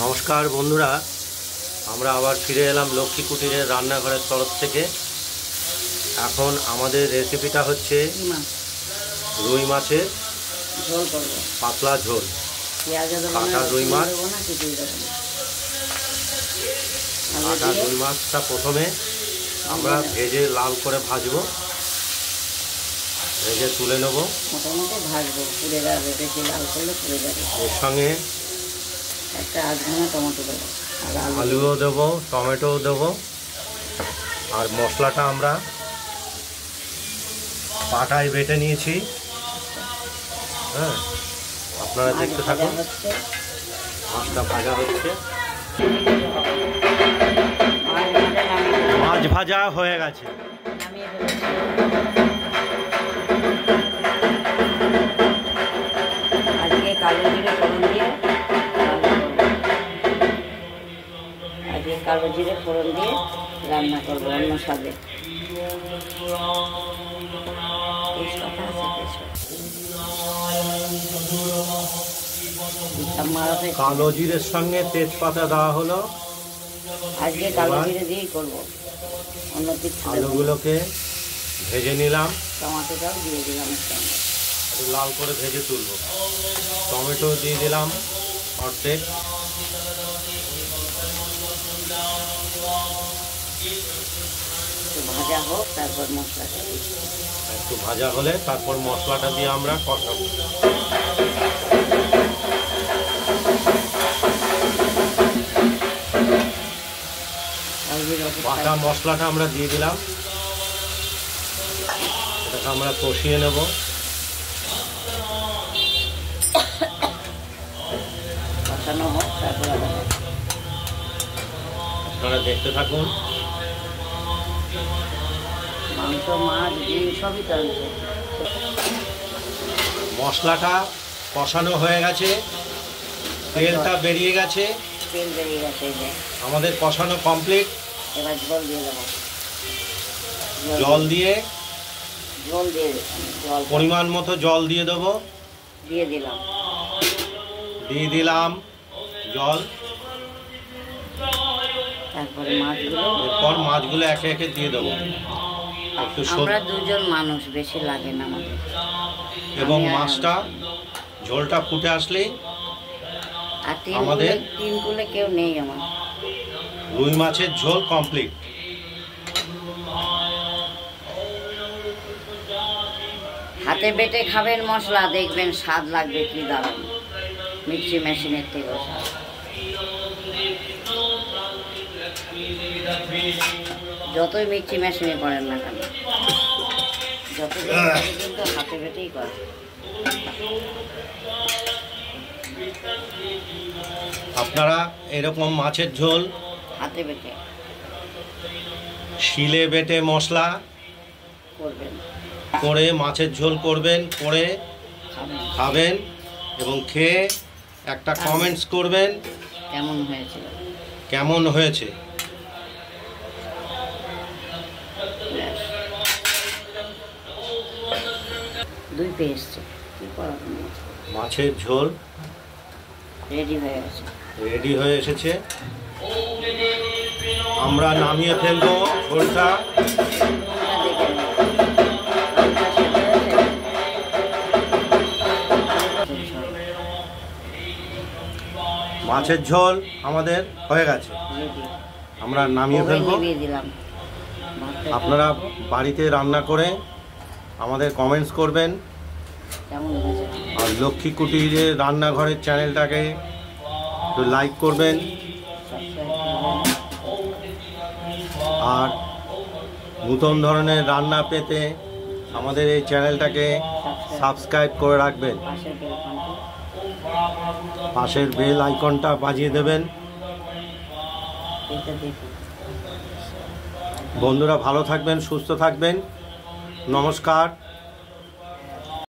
নমস্কার বন্ধুরা, আমরা আবার ফিরে এলাম লক্ষ্মী কুটিরের রান্নাঘরের তরফ থেকে। এখন আমাদের রেসিপিটা হচ্ছে রুই মাছের পাতলা ঝোল। কাটা রুই মাছ, কাটা রুই মাছটা প্রথমে আমরা ভেজে লাল করে ভাজবো, ভেজে তুলে নেব। এর সঙ্গে একটা আধখানা টমেটো দেবো, আলুও দেবো, টমেটোও দেবো। আর মশলাটা আমরা পাটায় বেটে নিয়েছি। হ্যাঁ, আপনারা দেখতে থাকুন। মাছটা ভাজা হচ্ছে, মাছ ভাজা হয়ে গেছে। আজকে কালো জিরে ফোড়ন দিয়ে রান্না করবো অন্য স্বাদে। কালো জিরের সঙ্গে তেজপাতা দেওয়া হলো। আজকে কালো জিরে দিয়েই করবো, অন্য কিছু। আলুগুলোকে ভেজে নিলাম, টমেটোটাও দিয়ে দিলাম, একটু লাল করে ভেজে তুলবো। টমেটো দিয়ে দিলাম অর্ধেক। ভাজা হোক, তারপর মশলাটা একটু ভাজা হলে তারপর মশলাটা দিয়ে আমরা কষাবো। বাটা মশলাটা আমরা দিয়ে দিলাম, এটাকে আমরা কষিয়ে নেব। কষানো হোক, তারপর আপনারা দেখতে থাকুন। মাংস, মাছ, ডিম সবই তো আছে। মশলাটা কষানো হয়ে গেছে, তেলটা বেরিয়ে গেছে, তেল বেরিয়ে গেছে। আমাদের কষানো কমপ্লিট। এবার ঝোল দিয়ে দেবো, জল দিয়ে জল পরিমাণ মতো জল দিয়ে দেবো। দিয়ে দিলাম জল। তারপরে মাছগুলো, এরপর মাছগুলো একে একে দিয়ে দেবো। একটু আমরা দুজন মানুষ, বেশি লাগে না আমাদের। এবং মাছটা ঝোলটা ফুটে আসলেই আর আমাদের তিন কুলে কেউ নেই, আমার রুই মাছের ঝোল কমপ্লিট। হাতে বেটে খাবেন মশলা, দেখবেন স্বাদ লাগবে কি দারুণ। মিক্সি মেশিনের থেকেও স্বাদ। যতই মিক্সি মেশিনে করেন না কেন, কিন্তু হাতে বেটেই করে। আপনারা এরকম মাছের ঝোল হাতে বেটে, শিলে বেটে মশলা করবেন, করে মাছের ঝোল করবেন, করে খাবেন এবং খেয়ে একটা কমেন্টস করবেন কেমন হয়েছে। মাছের ঝোল রেডি হয়ে এসেছে। আমরা নামিয়ে ফেলবো ঝোলটা। মাছের ঝোল আমাদের হয়ে গেছে, আমরা নামিয়ে ফেলবো। আপনারা বাড়িতে রান্না করে আমাদের কমেন্টস করবেন। আর লক্ষ্মী কুটিরের রান্নাঘরের চ্যানেলটাকে একটু লাইক করবেন। আর নতুন ধরনের রান্না পেতে আমাদের এই চ্যানেলটাকে সাবস্ক্রাইব করে রাখবেন। পাশের বেল আইকনটা বাজিয়ে দেবেন। বন্ধুরা ভালো থাকবেন, সুস্থ থাকবেন। নমস্কার।